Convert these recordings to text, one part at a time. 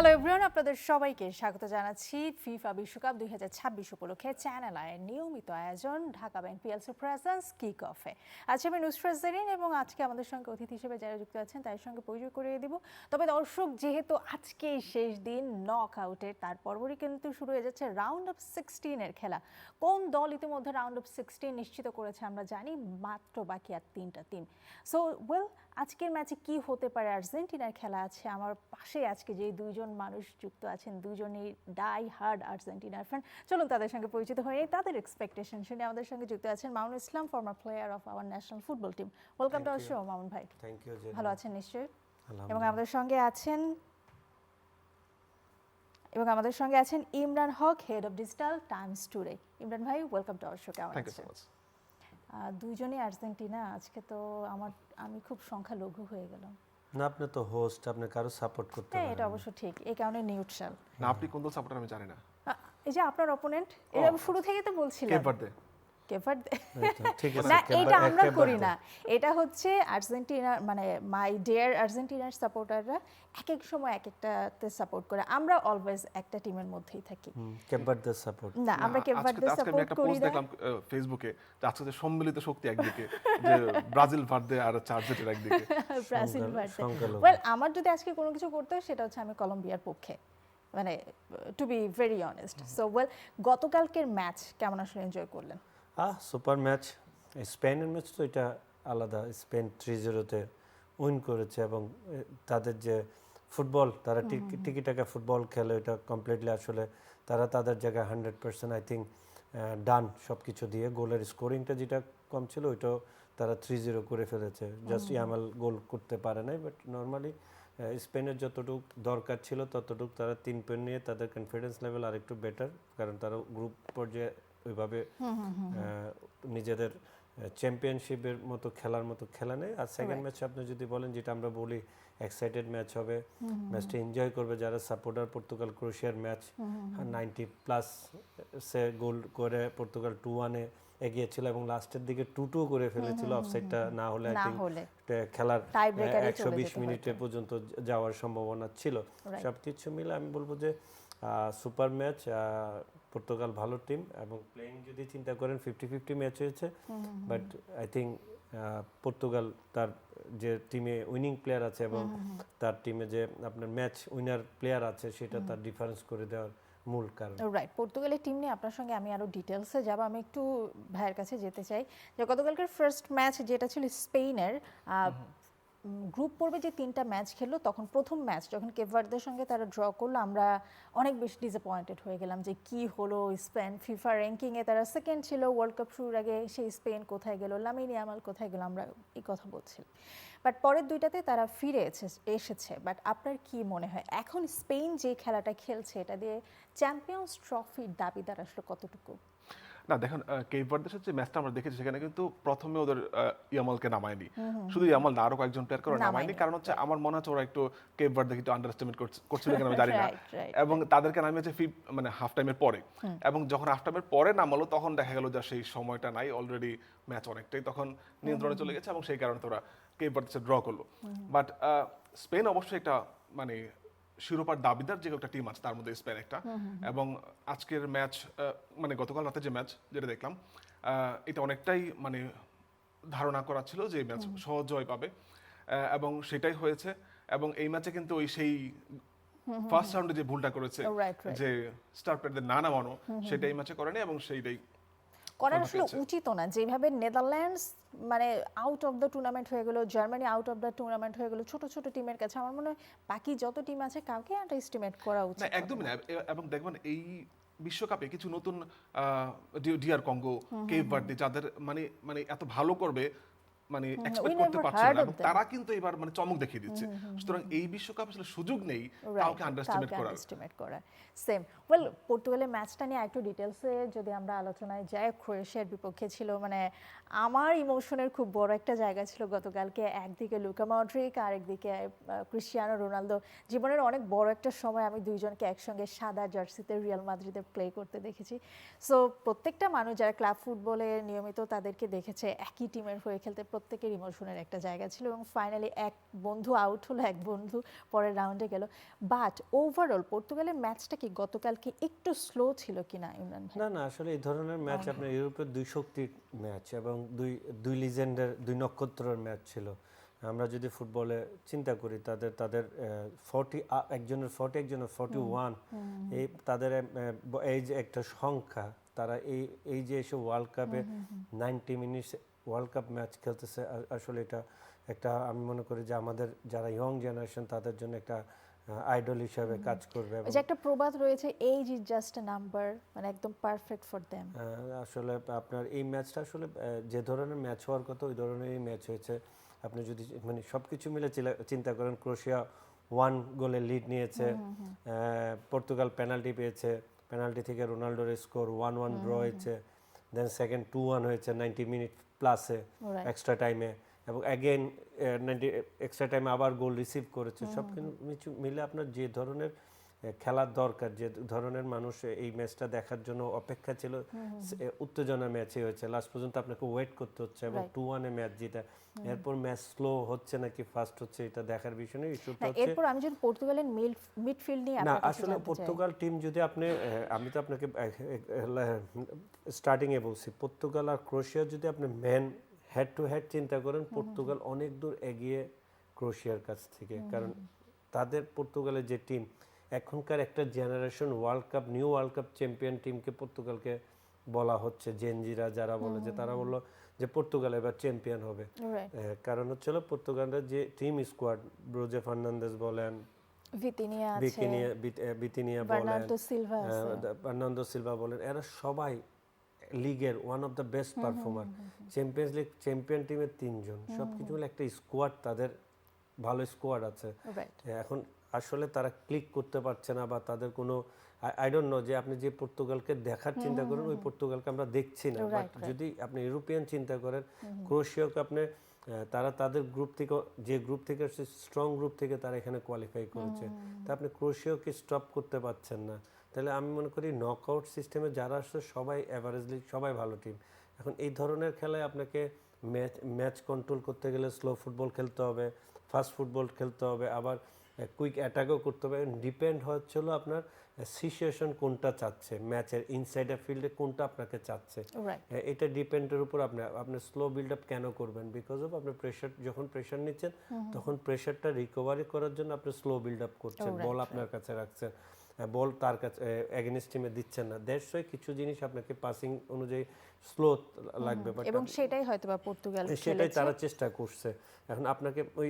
Hello everyone, আপনাদের সবাইকে স্বাগত জানাচ্ছি ফিফা বিশ্বকাপ 2026 উপলক্ষে চ্যানেল আয়ের নিয়মিত আয়োজন Dhaka bank PLC presence kick অফে। আজকে আমি নুসরাত জারিন এবং আজকে আমাদের সঙ্গে অতিথি হিসেবে যারা যুক্ত আছেন তাদের সঙ্গে পরিচয় করিয়ে দিব। তবে দর্শক, যেহেতু আজকে শেষ দিন নক আউটের, তারপরই কিন্তু শুরু হয়ে যাচ্ছে রাউন্ড অফ 16 এর খেলা। কোন দল ইতিমধ্যে রাউন্ড অফ 16 নিশ্চিত করেছে আমরা জানি, মাত্র বাকি আর 3টা টিম। সো আজকের ম্যাচে কি হতে পারে? আর্জেন্টিনার খেলা আছে। আমার পাশে আজকে যে দুইজন মানুষ যুক্ত আছেন, দুজনেই ডাই হার্ড আর্জেন্টিনার ফ্যান। চলুন তাদের সঙ্গে পরিচিত হয়ে নিই, তাদের এক্সপেকটেশন শুনে। আমাদের সঙ্গে যুক্ত আছেন Mamunul Islam, former player of our national football team. Welcome to our show Mamun ভাই। Thank you. ভালো আছেন নিশ্চয়ই? এবং আমাদের সঙ্গে আছেন Imran Haque, head of digital times today. Imran ভাই, ওয়েলকাম টু আওয়ার শো। কেমন আছেন? দুইজনই আর্জেন্টিনা। আজকে তো আমি খুব সংখ্যালঘু হয়ে গেলাম। না, আপনি তো হোস্ট, আপনি কারো সাপোর্ট করতে পারেন। এটা অবশ্য ঠিক, এই কারণে নিউট্রাল। না, আপনি কোন দল সাপোর্টার আমি জানি না। এই যে আপনার অপোনেন্ট, এটা আমি শুরু থেকেই তো বলছিলাম। ঠিক আছে, না, এটা আমরা করি না। এটা হচ্ছে আর্জেন্টিনার, মানে মাই ডিয়ার আর্জেন্টিনার সাপোর্টাররা এক এক সময় এক একটাতে সাপোর্ট করে। আমরা অলওয়েজ একটা টিমের মধ্যেই থাকি। কেপভার্দে সাপোর্ট না, আমরা কেপভার্দে সাপোর্ট করি না। দেখলাম ফেসবুকে যে আজকে যে সম্মিলিত শক্তি একদিকে, যে ব্রাজিল ভার্দে আর আর্জেন্টিনা একদিকে। Brazil Verde. ওয়েল, আমার যদি আজকে কোনো কিছু করতে হয় সেটা হচ্ছে আমি কলম্বিয়ার পক্ষে, মানে to be very honest. So গতকালকের ম্যাচ কেমন আসলে এনজয় করলেন? Super match. স্পেনের ম্যাচ তো এটা আলাদা। স্পেন 3-0-তে উইন করেছে এবং তাদের যে ফুটবল, তারা টিকি-টাকা ফুটবল খেলে, এটা কমপ্লিটলি আসলে তারা তাদের জায়গায় 100% আই থিঙ্ক ডান সব কিছু দিয়ে। গোলের স্কোরিংটা যেটা কম ছিল ওইটাও তারা 3-0 করে ফেলেছে। জাস্ট ইয়ামাল গোল করতে পারে নাই, বাট নর্মালি স্পেনের যতটুকু দরকার ছিল ততটুকু তারা 3 পয়েন্ট নিয়ে তাদের কনফিডেন্স লেভেল আরেকটু বেটার, কারণ তারা গ্রুপ পর্যায়ে ওইভাবে নিজেদের চ্যাম্পিয়নশিপের মতো খেলার মতো খেলা নেই। আর সেকেন্ড ম্যাচ আপনি যদি বলেন, যেটা আমরা বলি এক্সাইটেড ম্যাচ হবে, ম্যাচটা এনজয় করবে যারা সাপোর্টার। পর্তুগাল ক্রোয়েশিয়ার ম্যাচ 90+ সে গোল করে পর্তুগাল 2-1-এ এগিয়েছিল এবং লাস্টের দিকে 2-2 করে ফেলেছিল। অফসাইডটা না হলে আই থিঙ্ক খেলার 120 মিনিটে পর্যন্ত যাওয়ার সম্ভাবনা ছিল। সবকিছু মিলে আমি বলবো যে সুপার ম্যাচ। পর্তুগাল ভালো টিম এবং প্লেইং যদি চিন্তা করেন 50-50 ম্যাচ হয়েছে, বাট আই থিঙ্ক পর্তুগাল তার যে টিমে উইনিং প্লেয়ার আছে এবং তার টিমে যে আপনার ম্যাচ উইনার প্লেয়ার আছে, সেটা তার ডিফারেন্স করে দেওয়ার মূল কারণ। রাইট। পর্তুগালের টিম নিয়ে আপনার সঙ্গে আমি আরো ডিটেলসে যাব। আমি একটু ভাইয়ের কাছে যেতে চাই যে গতকালকার ফার্স্ট ম্যাচ যেটা ছিল স্পেনের, গ্রুপ পর্বে যে 3টা ম্যাচ খেললো, তখন প্রথম ম্যাচ যখন কেপভার্দের সঙ্গে তারা ড্র করলো, আমরা অনেক বেশি ডিসঅ্যাপয়েন্টেড হয়ে গেলাম যে কি হলো। স্পেন ফিফা র্যাঙ্কিংয়ে তারা সেকেন্ড ছিল, ওয়ার্ল্ড কাপ শুরুর আগে সেই স্পেন কোথায় গেল, লামিন ইয়ামাল কোথায় গেল, আমরা এই কথা বলছিলাম। বাট পরের দুইটাতে তারা ফিরে এসেছে। বাট আপনার কি মনে হয় এখন স্পেন যে খেলাটা খেলছে, এটা দিয়ে চ্যাম্পিয়ন্স ট্রফির দাবিদার আসলে কতটুকু? না দেখুন, কেপ ভার্দের যে ম্যাচটা আমরা দেখেছি সেখানে কিন্তু প্রথমে ওদের ইয়ামালকে নামায়নি। শুধু ইয়ামাল না, আরো কয়েকজন প্লেয়ার করে নামায়নি। কারণ হচ্ছে আমার মনে হচ্ছে ওরা একটু কেপ ভার্দকে একটু আন্ডারএস্টিমেট করছিল কিনা আমি জানি না। এবং তাদেরকে নামিয়েছে মানে হাফ টাইমের পরে, এবং যখন হাফ টাইমের পরে নামালো তখন দেখা গেল যে সেই সময়টা নাই, অলরেডি ম্যাচ অনেকটাই তখন নিয়ন্ত্রণে চলে গেছে এবং সেই কারণে তোরা কেপ ভার্দে ড্র করলো। বাট স্পেন অবশ্যই একটা মানে শিরোপার দাবিদার যে একটা টিম আছে, তার মধ্যে স্পেন একটা। এবং আজকের ম্যাচ, মানে গতকাল রাতে যে ম্যাচ যেটা দেখলাম, এটা অনেকটাই মানে ধারণা করা ছিল যে এই ম্যাচ সহজ জয় পাবে, এবং সেটাই হয়েছে। এবং এই ম্যাচে কিন্তু ওই সেই ফার্স্ট রাউন্ডে যে ভুলটা করেছে, যে স্টার প্লেয়ারদের না নামানো, সেটা এই ম্যাচে করেনি এবং সেইটাই করার আসলে উচিত না। যেভাবে নেদারল্যান্ডস মানে আউট অফ দ্য টুর্নামেন্ট হয়ে গেল, Germany out of the tournament হয়ে গেল ছোট ছোট টিমের কাছে, আমার মনে হয় বাকি যত টিম আছে কাউকে আন্ডারএস্টিমেট করা উচিত না। একদমই না। এবং দেখবেন এই বিশ্বকাপে কিছু নতুন ডিআর কঙ্গো, কেপ ভার্দে, যাদের মানে এত ভালো করবে মানে এক্সপেক্ট করতে পারছিল না, এবং তারা কিন্তু এবার মানে চমক দেখিয়ে দিচ্ছে। সুতরাং এই বিশ্বকাপ আসলে সুযোগ নেই কাউকে আন্ডারএস্টিমেট করার। সেম। ওয়েল, পর্তুগালের ম্যাচটা নিয়ে একটু ডিটেলসে যদি আমরা আলোচনায় যাই, ক্রোয়েশিয়ার বিপক্ষে ছিল, মানে আমার ইমোশনের খুব বড় একটা জায়গা ছিল গতকালকে। একদিকে লুকা মডরিক, আরেকদিকে ক্রিস্টিয়ানো রোনালদো। জীবনের অনেক বড় একটা সময় আমি দুইজনকে একসঙ্গে সাদা জার্সিতে রিয়াল মাদ্রিদে প্লে করতে দেখেছি। সো প্রত্যেকটা মানুষ যারা ক্লাব ফুটবলে নিয়মিত তাদেরকে দেখেছে একই টিমের হয়ে খেলতে, প্রত্যেকের ইমোশনের একটা জায়গা ছিল এবং ফাইনালি এক বন্ধু আউট হলো, এক বন্ধু পরের রাউন্ডে গেল। বাট ওভারঅল পর্তুগালের ম্যাচটা কি গতকালকে একটু স্লো ছিল কিনা ইমরান ভাই? না না, আসলে এই ধরনের ম্যাচ আপনার ইউরোপের দুই শক্তির ম্যাচ এবং দুই লিজেন্ডের, দুই নক্ষত্রের ম্যাচ ছিল। আমরা যদি ফুটবলে চিন্তা করি তাদের তাদের 40 একজনের 40 একজনের 41, এই তাদের এই যে একটা সংখ্যা, তারা এই যে এসে ওয়ার্ল্ড কাপে 90 মিনিটস ওয়ার্ল্ড কাপ ম্যাচ খেলতেছে, আসলে এটা একটা আমি মনে করি যে আমাদের যারা ইয়ং জেনারেশন তাদের জন্য একটা আইডল হিসাবে কাজ করবে। যে একটা প্রবাদ রয়েছে, age is just a number, মানে একদম পারফেক্ট ফর দেম। আসলে আপনার এই ম্যাচটা আসলে যে ধরনের ম্যাচ হওয়ার কথা ওই ধরনেরই ম্যাচ হয়েছে। আপনি যদি মানে সবকিছু মিলে চিন্তা করেন, ক্রোয়েশিয়া 1 গোলে লিড নিয়েছে, পর্তুগাল পেনাল্টি পেয়েছে, পেনাল্টি থেকে রোনাল্ডোর স্কোর 1-1 ড্র হয়েছে, দেন সেকেন্ড 2-1 হয়েছে 90 মিনিট প্লাসে এক্সট্রা টাইমে, এবং অ্যাগেন 90 এক্সট্রা টাইমে আবার গোল রিসিভ করেছে। সব কিছু মিলে আপনার যে ধরনের খেলার দরকার, যে ধরনের মানুষ এই ম্যাচটা দেখার জন্য অপেক্ষা ছিল, উত্তেজনা ম্যাচে হয়েছে। লাস্ট পর্যন্ত আপনাকে ওয়েট করতে হচ্ছে এবং 2-1 ম্যাচ জিতে, এরপর ম্যাচ স্লো হচ্ছে নাকি ফাস্ট হচ্ছে এটা দেখার বিষয় নেই। ইস্যুটা হচ্ছে এরপর আমি যদি পর্তুগালের মিডফিল্ড নিয়ে না, আসলে পর্তুগাল টিম যদি আপনি আমি তো আপনাকে স্টার্টিং এ বলছি, পর্তুগাল আর ক্রোয়েশিয়া যদি আপনি ম্যান হেড টু হেড চিন্তা করেন, পর্তুগাল অনেক দূর এগিয়ে ক্রোয়েশিয়ার কাছ থেকে। কারণ তাদের পর্তুগালের যে টিম এখনকার একটা generation new world cup champion টিমকে পর্তুগালকে বলা হচ্ছে, জেনজিরা যারা বলে যে তারা বললো যে পর্তুগাল এবার চ্যাম্পিয়ন হবে। কারণ হচ্ছিল পর্তুগালের যে টিম স্কোয়াড, ব্রুজে ফার্নান্দেজ বলেন, বিতিনিয়া বলেন, বার্নার্ডো সিলভা বলেন, এরা সবাই লিগের one of the best performer. Champions league champion টিমের 3 জন, সবকিছু মিলে একটা স্কোয়াড, তাদের ভালো স্কোয়াড আছে। এখন আসলে তারা ক্লিক করতে পারছে না, বা তাদের কোনো আই ডোন্ট নো, যে আপনি যে পর্তুগালকে দেখার চিন্তা করেন ওই পর্তুগালকে আমরা দেখছি না। বাট যদি আপনি ইউরোপিয়ান চিন্তা করেন, ক্রোয়েশিয়াকে আপনি তারা তাদের গ্রুপ থেকে, যে গ্রুপ থেকে আসছে স্ট্রং গ্রুপ থেকে তারা এখানে কোয়ালিফাই করেছে, তা আপনি ক্রোয়েশিয়াকে স্টপ করতে পারছেন না। তাহলে আমি মনে করি নকআউট সিস্টেমে যারা আসছে সবাই অ্যাভারেজলি সবাই ভালো টিম। এখন এই ধরনের খেলায় আপনাকে ম্যাচ কন্ট্রোল করতে গেলে স্লো ফুটবল খেলতে হবে, ফাস্ট ফুটবল খেলতে হবে, আবার কুইক অ্যাটাকও করতে হবে। ডিপেন্ড হচ্ছিল আপনার সিচুয়েশন কোনটা চাচ্ছে, ম্যাচের ইনসাইডার ফিল্ডে কোনটা আপনাকে চাচ্ছে, এটা ডিপেন্ডের উপর আপনি স্লো বিল্ড আপ কেন করবেন, বিকজ অফ আপনি প্রেশার, যখন প্রেশার নিচ্ছেন তখন প্রেশারটা রিকভারি করার জন্য আপনি স্লো বিল্ড আপ করছেন, বল আপনার কাছে রাখছেন, বল তার কাছে এগেইনস্ট টিমে দিচ্ছেন না। দ্যাটস ওয়াই কিছু জিনিস আপনাকে পাসিং অনুযায়ী স্লো লাগবে, এবং সেটাই হয়তোবা পর্তুগাল সেটাই তারা চেষ্টা করছে। এখন আপনাকে ওই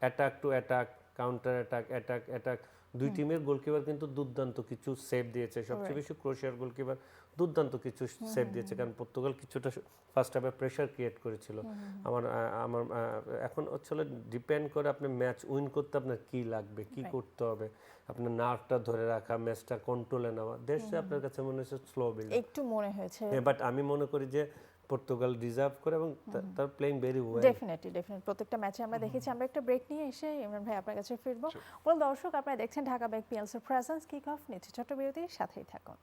attack to attack, counter attack, দুই টিমের গোলকিপার কিন্তু দুর্দান্ত কিছু সেভ দিয়েছে। সবচেয়ে বেশি ক্রোয়েশিয়ার গোলকিপার দুর্দান্ত কিছু সেভ দিয়েছে, কারণ পর্তুগাল কিছুটা ফার্স্ট হাফে প্রেশার ক্রিয়েট করেছিল। আমার এখন হচ্ছে ডিপেন্ড করে আপনি ম্যাচ উইন করতে আপনার কি লাগবে, কি করতে হবে, আপনার নার্ভটা ধরে রাখা, ম্যাচটা কন্ট্রোলে নেওয়া। দেশে আপনার কাছে মনে হচ্ছে স্লো বিল্ড একটু মনে হয়েছে, বাট আমি মনে করি যে পর্তুগাল ডিজার্ভ করে এবং তার প্লেইং ভেরি ওয়েল। ডেফিনেটলি প্রত্যেকটা ম্যাচে আমরা দেখেছি। আমরা একটা ব্রেক নিয়ে এসে ইমরান ভাই আপনার কাছে ফিরবো। বল দর্শক, আপনারা দেখছেন ঢাকা ব্যাংক পিএলসির প্রেজেন্স কিক অফ নিচ্ছে ছোট বিরতির সাথেই থাকুন।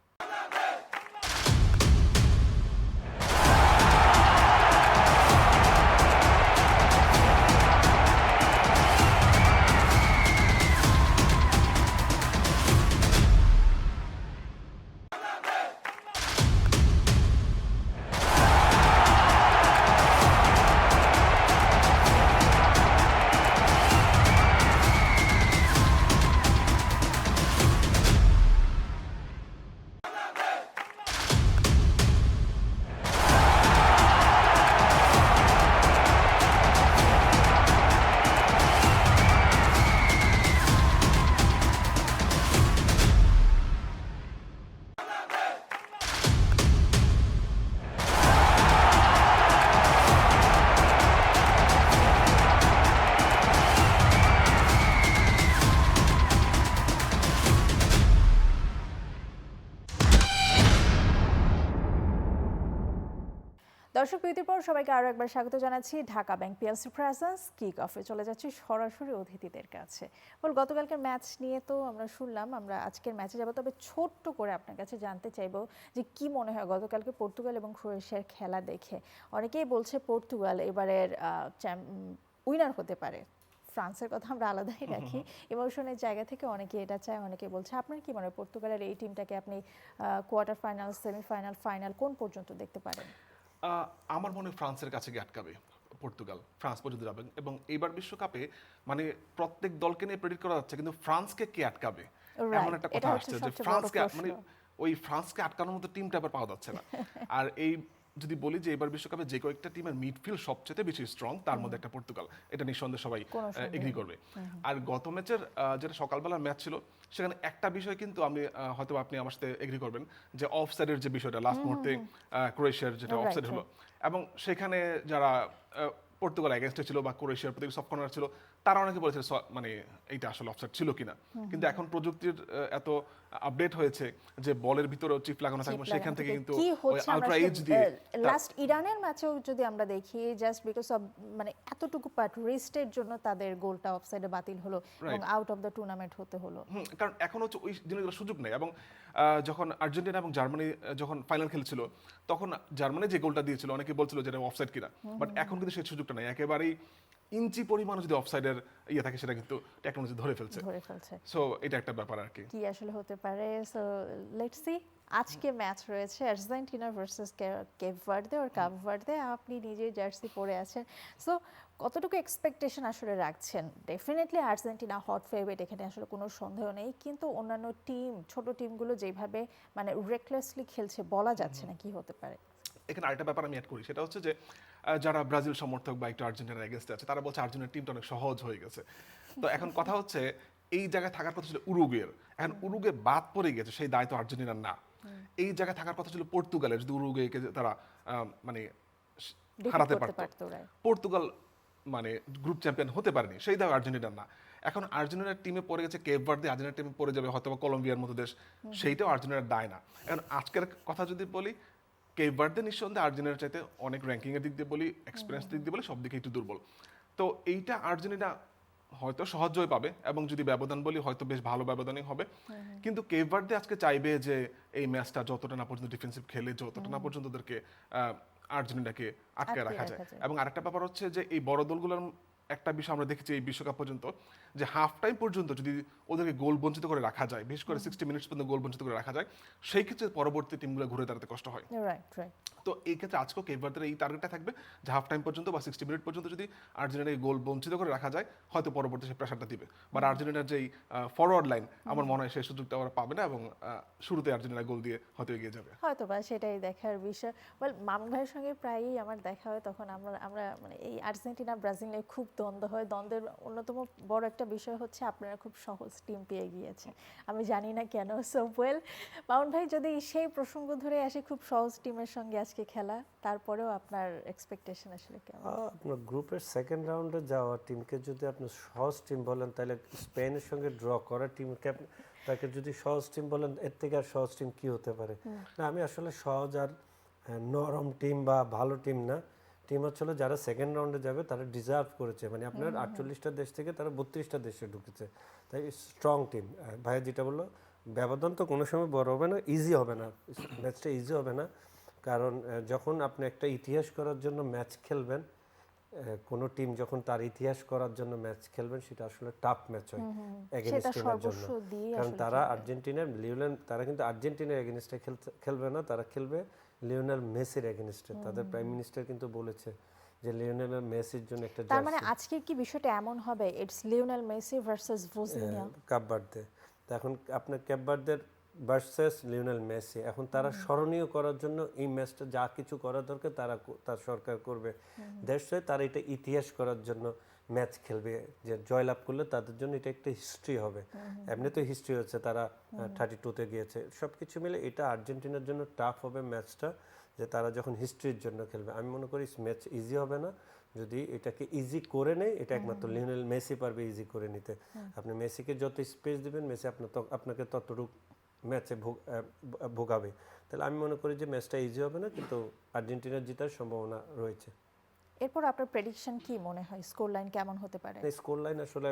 দর্শক বিরতির পর সবাইকে আরো একবার স্বাগত জানাচ্ছি Dhaka bank PLC presence kick অফে। চলে যাচ্ছি সরাসরি অতিথিদের কাছে। বল, গতকালকের ম্যাচ নিয়ে তো আমরা শুনলাম, আমরা আজকের ম্যাচে যাব, তবে ছোট্ট করে আপনার কাছে জানতে চাইবো যে কি মনে হয় গতকালকে পর্তুগাল এবং ক্রোয়েশিয়ার খেলা দেখে? অনেকেই বলছে পর্তুগাল এবারের উইনার হতে পারে। ফ্রান্সের কথা আমরা আলাদাই রাখি, ইমোশনের জায়গা থেকে অনেকে এটা চায়, অনেকে বলছে। আপনার কি মনে হয় পর্তুগালের এই টিমটাকে আপনি কোয়ার্টার ফাইনাল, সেমিফাইনাল, ফাইনাল কোন পর্যন্ত দেখতে পারেন? আমার মনে হয় ফ্রান্সের কাছে গিয়ে আটকাবে পর্তুগাল, ফ্রান্স পর্যন্ত যাবে। এবং এইবার বিশ্বকাপে মানে প্রত্যেক দলকে নিয়ে প্রেডিক্ট করা যাচ্ছে, কিন্তু ফ্রান্সকে কে আটকাবে এমন একটা কথা আসছে যে ফ্রান্সকে মানে ওই ফ্রান্সকে আটকানোর মতো টিমটা আবার পাওয়া যাচ্ছে না। আর এই যদি বলি যে এবার বিশ্বকাপে যে কয়েকটা টিমের মিডফিল্ড সবচেয়ে বেশি স্ট্রং, তার মধ্যে একটা পর্তুগাল, এটা নিঃসন্দেহে সবাই এগ্রি করবে। আর গত ম্যাচের যেটা সকালবেলার ম্যাচ ছিল, সেখানে একটা বিষয় কিন্তু আমি হয়তো আপনি আমার সাথে এগ্রি করবেন, যে অফসাইডের যে বিষয়টা লাস্ট মুহূর্তে ক্রোয়েশিয়ার যেটা অফসাইড হলো, এবং সেখানে যারা পর্তুগাল এগেনস্টে ছিল বা ক্রোয়েশিয়ার প্রতি সফট কর্নার ছিল, তারা অনেকে বলেছে মানে এইটা আসলে অফসাইড ছিল কিনা। কিন্তু এখন প্রযুক্তির এত আপডেট হয়েছে যে বলের ভিতরে চিপ লাগানো থাকবে, সেখান থেকে কিন্তু আলট্রা এইচ দিয়ে লাস্ট ইরানের ম্যাচেও যদি আমরা দেখি, জাস্ট বিকজ অফ মানে এতটুকু পার্ট রিস্টের জন্য তাদের গোলটা অফসাইডে বাতিল হলো এবং আউট অফ দ্য টুর্নামেন্ট হতে হলো। কারণ এখন হচ্ছে ওই জিনিসগুলো সুযোগ নেই। এবং যখন আর্জেন্টিনা এবং জার্মানি যখন ফাইনাল খেলছিল, তখন জার্মানি যে গোলটা দিয়েছিল অনেকে বলছিল যে এটা অফসাইড কিনা, বাট এখন কিন্তু সেই সুযোগটা নাই। একেবারেই ইঞ্চি পরিমাণ যদি অফসাইডের ইয়ে থাকে, সেটা কিন্তু টেকনোলজি ধরে ফেলছে। সো এটা একটা ব্যাপার আর কি আসলে হতে পারে। So let's see. আজকে ম্যাচ রয়েছে আর্জেন্টিনা ভার্সেস কেপ ভার্দে আর কাপ ভার্দে। আপনি নিজে জার্সি পরে আছেন, সো কতটুকু এক্সপেকটেশন আসলে রাখছেন? ডেফিনেটলি আর্জেন্টিনা হট ফেভারিট, এখানে আসলে কোনো সন্দেহ নেই, কিন্তু অন্যান্য টিম, ছোট টিমগুলো যেভাবে মানে রেকলেসলি খেলছে, বলা যাচ্ছে না কি হতে পারে। এখানে আরেকটা ব্যাপার আমি অ্যাড করি, সেটা হচ্ছে যে যারা ব্রাজিল সমর্থক বা একটু আর্জেন্টিনার এগেনস্টে আছে, তারা বলছে আর্জেন্টিনার টিমটা অনেক সহজ হয়ে গেছে। তো এখন কথা হচ্ছে এই জায়গায় থাকার কথা ছিল উরুগুয়ের, এখন উরুগুয়ে বাদ পড়ে গেছে, সেই দায়িত্ব আর্জেন্টিনার না। এই জায়গায় থাকার কথা ছিল পর্তুগালের, যদি উরুগুয়েকে তারা মানে হারাতে পারত। পর্তুগাল মানে গ্রুপ চ্যাম্পিয়ন হতে পারেনি, সেই দায়িত্ব আর্জেন্টিনার না। এখন আর্জেন্টিনার টিমে পড়ে গেছে কেপ ভার্দে, আর্জেন্টিনার টিমে পড়ে যাবে হয়তো কলম্বিয়ার মতো দেশ, সেইটাও আর্জেন্টিনার দায় না। এখন আজকের কথা যদি বলি, কেপ ভার্দে নিঃসন্দেহে আর্জেন্টিনার চাইতে অনেক র্যাঙ্কিং এর দিক দিয়ে বলি, এক্সপিরিয়েন্স দিক দিয়ে বলি, সব দিকে একটু দুর্বল। তো এইটা আর্জেন্টিনা হয়তো সহজ জয় পাবে, এবং যদি ব্যবধান বলি হয়তো বেশ ভালো ব্যবধানই হবে। কিন্তু কেপ ভার্দে আজকে চাইবে যে এই ম্যাচটা যতটা না পর্যন্ত ডিফেন্সিভ খেলে, যতটা না পর্যন্ত ওদেরকে আর্জেন্টিনাকে আটকে রাখা যায়। এবং আরেকটা ব্যাপার হচ্ছে যে এই বড় দলগুলোর একটা বিষয় আমরা দেখেছি এই বিশ্বকাপ পর্যন্ত, যে হাফ টাইম পর্যন্ত যদি ওদেরকে গোল বঞ্চিত করে রাখা যায়, বিশেষ করে 60 মিনিটস পর্যন্ত গোল বঞ্চিত করে রাখা যায়, সেই ক্ষেত্রে পরবর্তী টিমগুলো ঘুরে দাঁড়াতে কষ্ট হয়। তো এই ক্ষেত্রে আজকেও কেপ ভার্দের এই টার্গেটটা থাকবে যে হাফ টাইম পর্যন্ত বা 60 মিনিট পর্যন্ত যদি আর্জেন্টিনাকে গোল বঞ্চিত করে রাখা যায়, হয়তো পরবর্তী সেই প্রেশারটা দিবে। বাট আর্জেন্টিনার যেই ফরওয়ার্ড লাইন, আমার মনে হয় সেই সুযোগটা ওরা পাবে না, এবং শুরুতে আর্জেন্টিনা গোল দিয়ে হয়তো এগিয়ে যাবে। হয়তো বা সেটাই দেখার বিষয়। ওয়েল, মামুন ভাইয়ের সঙ্গে প্রায়ই আমার দেখা হয়, তখন আমরা মানে এই আর্জেন্টিনা ব্রাজিলে খুব দ্বন্দ্ব হয়। দ্বন্দ্বের অন্যতম বড় একটা বিষয় হচ্ছে আপনারা খুব সহজ টিম পেয়ে গিয়েছেন, আমি জানি না কেন। সো ওয়েল, মামুন ভাই, যদি সেই প্রসঙ্গ ধরে আসে, খুব সহজ টিমের সঙ্গে আজকে খেলা, তারপরেও আপনার এক্সপেকটেশন আসলে কেমন? আপনার গ্রুপের সেকেন্ড রাউন্ডে যাওয়া টিমকে যদি আপনি সহজ টিম বলেন, তাহলে স্পেনের সঙ্গে ড্র করা টিমকে তাকে যদি সহজ টিম বলেন, এর থেকে আর সহজ টিম কি হতে পারে? না, আমি আসলে সহজ আর নরম টিম বা ভালো টিম না, টিম হচ্ছিল যারা সেকেন্ড রাউন্ডে যাবে তারা ডিজার্ভ করেছে। মানে আপনার 48টা দেশ থেকে তারা 32টা দেশে ঢুকেছে, তাই স্ট্রং টিম। ভাইয়া যেটা বললো, ব্যবধান তো কোনো সময় বড় হবে না, ইজি হবে না, ম্যাচটা ইজি হবে না। কারণ যখন আপনি একটা ইতিহাস করার জন্য ম্যাচ খেলবেন, কোনো টিম যখন তার ইতিহাস করার জন্য ম্যাচ খেলবেন, সেটা আসলে টাফ ম্যাচ হয় এগেইনস্ট টিমের জন্য। কারণ তারা আর্জেন্টিনার তারা কিন্তু আর্জেন্টিনার এগেইনস্টে খেলবে না, তারা খেলবে লিওনেল মেসির এগেইনস্টে। তাদের প্রাইম মিনিস্টার কিন্তু বলেছে যে লিওনেল মেসির জন্য একটা তার মানে আজকে কি বিষয়টা এমন হবে, it's Lionel Messi versus Bosnia, cup Verde. তো এখন আপনার কাপ ভার্দের ভার্সেস লিওনেল মেসি, এখন তারা স্মরণীয় করার জন্য এই ম্যাচটা যা কিছু করা দরকার তার সরকার করবে। দেশে তারা এটা ইতিহাস করার জন্য ম্যাচ খেলবে, যে জয়লাভ করলে তাদের জন্য এটা একটা হিস্ট্রি হবে। এমনি তো হিস্ট্রি হচ্ছে, তারা 32তে গিয়েছে। সব কিছু মিলে এটা আর্জেন্টিনার জন্য টাফ হবে ম্যাচটা, যে তারা যখন হিস্ট্রির জন্য খেলবে। আমি মনে করি ম্যাচ ইজি হবে না, যদি এটাকে ইজি করে নেয়, এটা একমাত্র লিওনেল মেসি পারবে ইজি করে নিতে। আপনি মেসিকে যত স্পেস দিবেন, মেসি আপনাকে ততটুকু ম্যাচে ভোগাবে, তাহলে আমি মনে করি যে ম্যাচটা ইজি হবে না, কিন্তু আর্জেন্টিনার জেতার সম্ভাবনা রয়েছে। এরপর আপনার প্রেডিকশন কি মনে হয়, স্কোর লাইন কেমন হতে পারে? স্কোর লাইন আসলে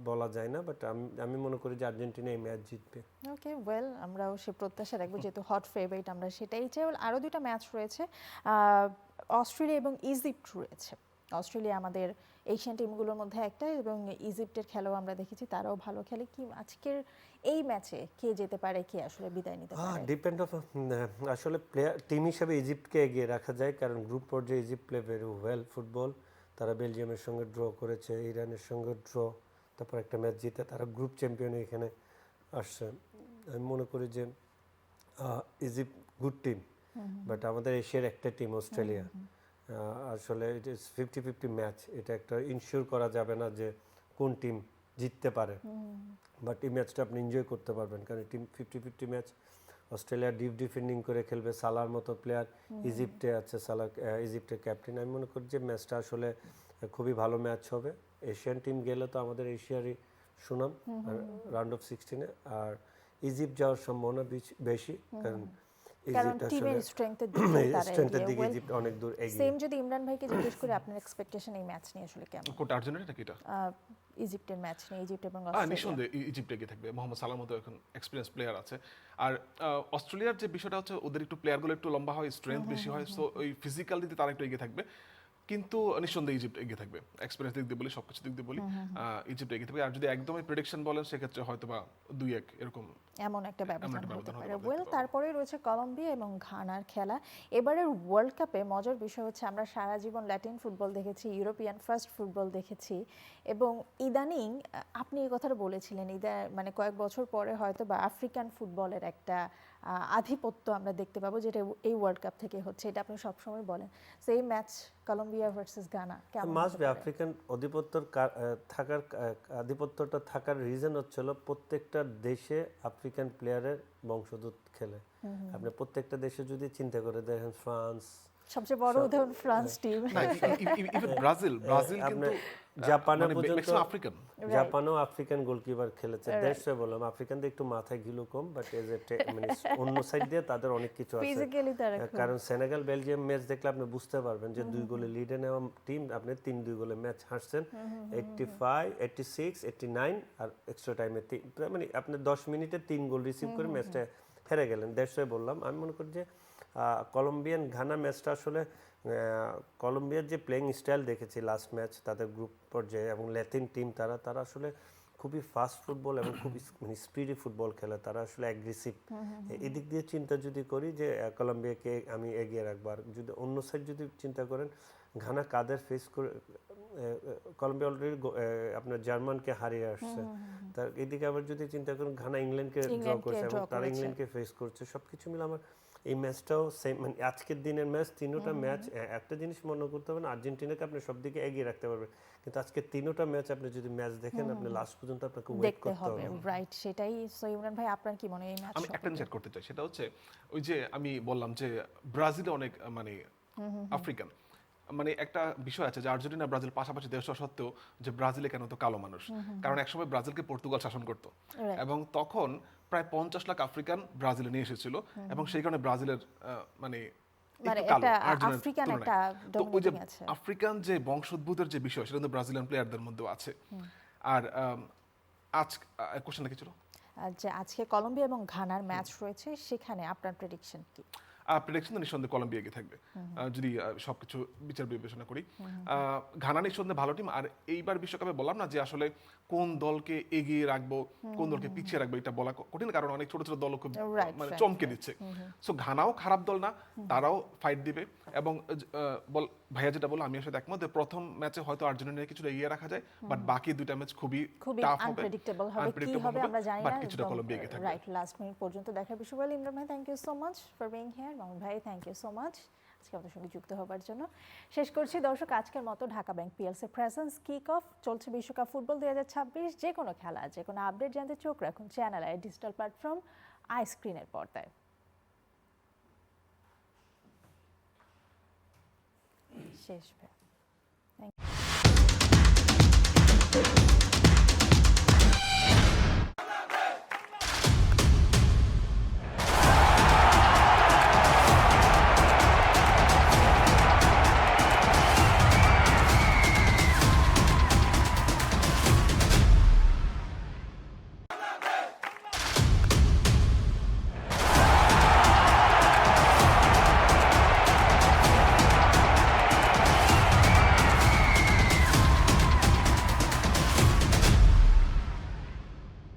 বলা যায় না, বাট আমি মনে করি যে আর্জেন্টিনা এই ম্যাচ জিতবে। ওকে, ওয়েল আমরাও সে প্রত্যাশা রাখবো, যেহেতু হট ফেভারিট আমরা সেটাই চাই। আরও দুটো ম্যাচ রয়েছে, অস্ট্রেলিয়া এবং ইজিপ্ট রয়েছে। অস্ট্রেলিয়া আমাদের এশিয়ান টিমগুলোর মধ্যে একটা, এবং ইজিপ্টের খেলাও আমরা দেখেছি, তারাও ভালো খেলে। কি আজকের এই ম্যাচে কে যেতে পারে, কে আসলে বিদায় নিতে পারে? ডিপেন্ড অফ আসলে প্লেয়ার টিম হিসেবে ইজিপ্টকে এগিয়ে রাখা যায়, কারণ গ্রুপ পর্যায়ে Egypt play very well football. তারা বেলজিয়ামের সঙ্গে ড্র করেছে, ইরানের সঙ্গে ড্র, তারপর একটা ম্যাচ জিতে তারা গ্রুপ চ্যাম্পিয়ন এখানে আসছে। আমি মনে করি যে ইজিপ্ট গুড টিম, বাট আমাদের এশিয়ার একটা টিম অস্ট্রেলিয়া, আসলে ইট ইজ 50-50 ম্যাচ। এটা একটা ইনশিওর করা যাবে না যে কোন টিম জিততে পারে, বাট এই ম্যাচটা আপনি এনজয় করতে পারবেন, কারণ টিম 50-50 ম্যাচ। অস্ট্রেলিয়া ডিফেন্ডিং করে খেলবে, সালার মতো প্লেয়ার ইজিপ্টে আছে, সালা ইজিপ্টের ক্যাপ্টেন। আমি মনে করি যে ম্যাচটা আসলে খুবই ভালো ম্যাচ হবে। এশিয়ান টিম গেলে তো আমাদের এশিয়ারই সুনাম রাউন্ড অফ 16-এ, আর ইজিপ্ট যাওয়ার সম্ভাবনা বেশি, কারণ টিমের স্ট্রেংথের দিকে ইজিপ্ট অনেক দূর এগিয়ে। সেম যদি ইমরান ভাইকে জিজ্ঞেস করি, আপনার এক্সপেকটেশন এই ম্যাচ নিয়ে আসলে কেমন? কোটা আর্জেন্টিনা নাকি এটা? ইজিপ্টের ম্যাচ নিয়ে, ইজিপ্ট এবং নিঃসন্দেহে ইজিপ্টে গিয়ে থাকবে। মোহাম্মদ সালার মতো এখন এক্সপিরিয়েন্স প্লেয়ার আছে। আর অস্ট্রেলিয়ার যে বিষয়টা হচ্ছে, ওদের একটু প্লেয়ারগুলো একটু লম্বা হয়, স্ট্রেংথ বেশি হয়, সো ওই ফিজিক্যাল দিতে তারা একটু এগিয়ে থাকবে। কিন্তু নিঃসন্দেহে ইজিপ্ট এগিয়ে থাকবে, এক্সপিরিয়েন্স দিক দিয়ে বলি, সবকিছু দিক দিয়ে বলি, ইজিপ্ট এগিয়ে থাকবে। আর যদি একদমই প্রেডিকশন বলেন, সেক্ষেত্রে হয়তো বা 2-1 এরকম এমন একটা ব্যবধান হতে পারে। ওয়েল, তারপরে রয়েছে কলম্বিয়া এবং ঘানার খেলা। এবারের ওয়ার্ল্ড কাপে মজার বিষয় হচ্ছে, আমরা সারা জীবন ল্যাটিন ফুটবল দেখেছি, ইউরোপিয়ান ফার্স্ট ফুটবল দেখেছি, এবং ইদানিং আপনি এই কথাটা বলেছিলেন, মানে কয়েক বছর পরে হয়তো বা আফ্রিকান ফুটবলের একটা আধিপত্য আমরা দেখতে পাবো, যেটা এই ওয়ার্ল্ড কাপ থেকে হচ্ছে, এটা আপনি সবসময় বলেন। সেই ম্যাচ কলম্বিয়া ভার্সেস ঘানা কেমন মাস্ট বি আফ্রিকান আধিপত্যটা থাকার রিজন হচ্ছিল প্রত্যেকটা দেশে আফ্রিকান প্লেয়ারের বংশোদ্ভূত খেলে। আপনি প্রত্যেকটা দেশে যদি চিন্তা করে দেখেন, ফ্রান্স সবচেয়ে বড় উদাহরণ, ফ্রান্স টিম, ব্রাজিল কিন্তু জাপানে পর্যন্ত আফ্রিকান, জাপানও আফ্রিকান গোলকিপার খেলেছে। দেশে বললাম আফ্রিকানদের একটু মাথায় ঘিলু কম, বাট এজ এ মানে অন্য সাইড দিয়ে তাদের অনেক কিছু আছে। কারণ সেনেগাল বেলজিয়াম ম্যাচ দেখলে আপনি বুঝতে পারবেন যে 2 গোলে লিডে নেওয়া টিম, আপনি 3-2 গোলে ম্যাচ হারছেন। 85, 86, 89 আর এক্সট্রা টাইমে মানে আপনি 10 মিনিটে 3 গোল রিসিভ করে ম্যাচটা হেরে গেলেন। দেশে বললাম আমি মনে করি যে কলম্বিয়ান ঘানা ম্যাচটা আসলে কলম্বিয়ার যে প্লেইং স্টাইল দেখেছি লাস্ট ম্যাচ তাদের গ্রুপ পর্যায়ে, এবং ল্যাটিন টিম তারা আসলে খুবই ফাস্ট ফুটবল এবং খুবই মানে স্পিডি ফুটবল খেলে, তারা আসলে অ্যাগ্রেসিভ। এদিক দিয়ে চিন্তা যদি করি যে কলম্বিয়াকে আমি এগিয়ে রাখবো। আর যদি অন্য সাইড যদি চিন্তা করেন, ঘানা কাদের ফেস করে, কলম্বিয়া অলরেডি আপনার জার্মানকে হারিয়ে আসছে, তার এদিকে আবার যদি চিন্তা করেন ঘানা ইংল্যান্ডকে ড্র করছে এবং তারা ইংল্যান্ডকে ফেস করছে, সবকিছু মিলে আমার এই ম্যাচটাও সেম, মানে আজকের দিনের ম্যাচ, তিনোটা ম্যাচ একটা জিনিস মনে করতে হবে না, আর্জেন্টিনাকে আপনি সব দিকে এগিয়ে রাখতে পারবেন, কিন্তু আজকে তিনোটা ম্যাচ আপনি যদি ম্যাচ দেখেন, আপনি লাস্ট পর্যন্ত আপনাকে ওয়েট করতে হবে। রাইট, সেটাই। সো ইমরান ভাই, আপনার কি মনে হয় এই ম্যাচ? আমি একটা জিনিস করতে চাই, সেটা হচ্ছে ওই যে আমি বললাম যে ব্রাজিলে অনেক মানে আফ্রিকান, মানে একটা বিষয় আছে যে আর্জেন্টিনা ব্রাজিল পাশাপাশি দেশ হওয়া সত্ত্বেও যে ব্রাজিলে কেন তো কালো মানুষ, কারণ একসময় ব্রাজিলকে পর্তুগাল শাসন করতো, এবং তখন প্রায় 50 লাখ আফ্রিকান ব্রাজিলে নিয়ে এসেছিল, এবং সেই কারণে ব্রাজিলের মানে আফ্রিকান যে বংশোদ্ভূতের যে বিষয়, সেটা কিন্তু ব্রাজিলিয়ান প্লেয়ারদের মধ্যেও আছে। আর আজ কোশ্চেনটা কি ছিল? আজকে কলম্বিয়া এবং ঘানার ম্যাচ রয়েছে, সেখানে আপনার প্রেডিকশন কি? প্রেডিকশন তো নিঃসন্দেহে কলম্বিয়া এগিয়ে থাকবে, যদি সবকিছু বিচার বিবেচনা করি। ঘানা নিঃসন্দেহে ভালো টিম, আর এইবার বিশ্বকাপে বললাম না যে আসলে কোন দলকে এগিয়ে রাখবো, কোন দলকে পিছিয়ে রাখবো, এটা বলা কঠিন, কারণ অনেক ছোট ছোট দল মানে চমকে দিচ্ছে। সো ঘানাও খারাপ দল না, তারাও ফাইট দিবে, এবং ভাইয়া যেটা বললো আমি আসলে একমত, প্রথম ম্যাচে হয়তো আর্জেন্টিনাকে কিছুটা এগিয়ে রাখা যায়, বাট বাকি দুইটা ম্যাচ খুবই টাফ হবে, আনপ্রেডিক্টেবল হবে, কি হবে আমরা জানি না, কিছুটা কলম্বিয়া এগিয়ে থাকবে। রাইট, লাস্ট মিনিট পর্যন্ত দেখার বিষয়। বলে ইমরান ভাই, thank you so much for being here. Mamun ভাই, থ্যাংক ইউ সো মাচ আজকে আমাদের সঙ্গে যুক্ত হবার জন্য। শেষ করছি দর্শক আজকের মতো Dhaka bank PLC presence kick of. চলছে বিশ্বকাপ ফুটবল 2026। যে কোনো খেলা, যে কোনো আপডেট জানতে চোখ রাখুন চ্যানেল আই ডিজিটাল প্ল্যাটফর্ম আইস্ক্রিনের পর্দায়। শেষ